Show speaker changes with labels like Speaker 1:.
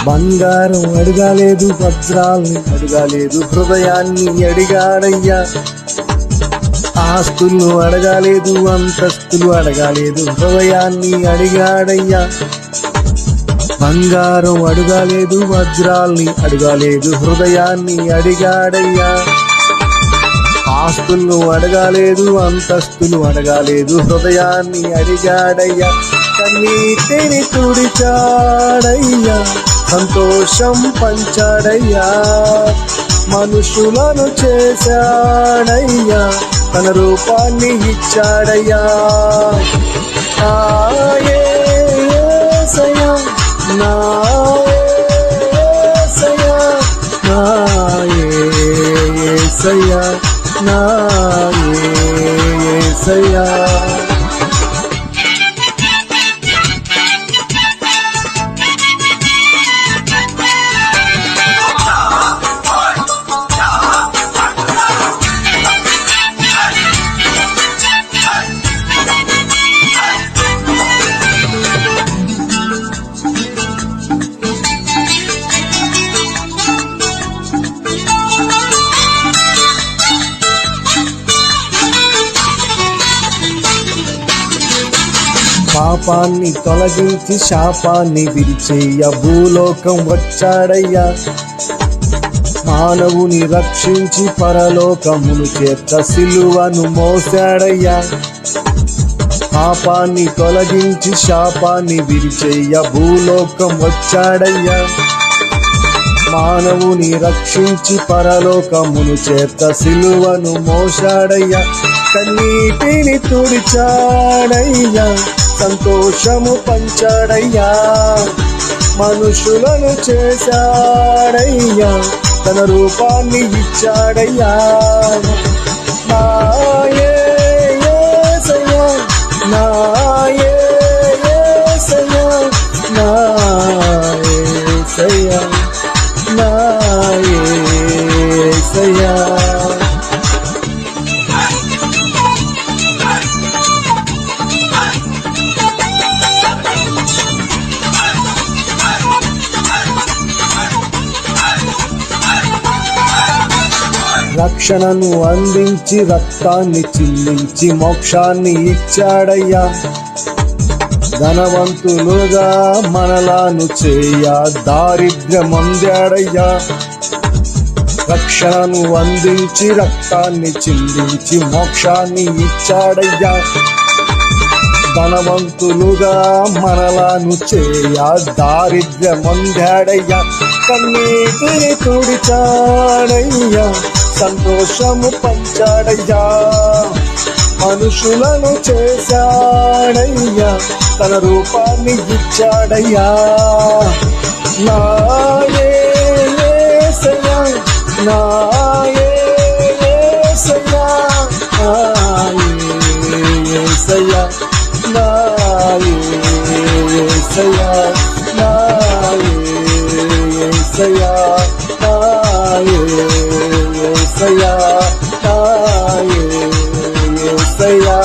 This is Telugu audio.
Speaker 1: బంగారం అడగాలేదు, వజ్రాల్ని అడగాలేదు, హృదయాన్ని అడిగాడయ్యా. ఆస్తులు అడగాలేదు, అంతస్తులు అడగాలేదు, హృదయాన్ని అడిగాడయ్యా. బంగారం అడగాలేదు, వజ్రాల్ని అడగాలేదు, హృదయాన్ని అడిగాడయ్యా. ఆస్తులు అడగాలేదు, అంతస్తులు అడగాలేదు, హృదయాన్ని అడిగాడయ్యా. కన్నీటిని తుడిచాడయ్యా, సంతోషం పంచాడయ్యా. మనుషులను చేశాడయ్యా, తన రూపాన్ని ఇచ్చాడయ్యా. నా యేసయ్యా, నా యేసయ్యా, నా యేసయ్యా, నా యేసయ్యా. పాపాన్ని తొలగించి శాపాన్ని విరిచేయ భూలోకం వచ్చాడయ్యా. మానవుని రక్షించి పరలోకమును చేర్చ సిలువను మోసాడయ్యా. పాపాన్ని తొలగించి శాపాన్ని విరిచేయ భూలోకం వచ్చాడయ్యా. మానవుని రక్షించి పరలోకమును చేర్చ సిలువను మోసాడయ్యా. కన్నీటిని తుడిచాడయ్యా, సంతోషము పంచాడయ్యా. మనుషులను చేశాడయ్యా, తన రూపాన్ని ఇచ్చాడయ్యా. నా యేసయ్యా, నా యేసయ్యా, నా యేసయ్యా, నా యేసయ్యా. రక్షణను అందించి రక్తాన్ని చిందించి మోక్షాన్ని ఇచ్చాడయ్యా. ధనవంతులుగా మనలాను చేయ దారిద్ర్యమందాడయ్యా. రక్షణను అందించి రక్తాన్ని చిందించి మోక్షాన్ని ఇచ్చాడయ్యా. ధనవంతులుగా మనలాను చేయ దారిద్ర్యమందాడయ్యా. కన్నీటిని తుడిచాడయ్యా, సంతోషము పంచాడయ్యా. మనుషులను చేశాడయ్యా, తన రూపాన్ని ఇచ్చాడయ్యా. నా యేసయ్యా, నా యేసయ్యా, నా యేసయ్యా, నా యేసయ్యా, నా యేసయ్యా, నా యేసయ్యా, నా యేసయ్యా.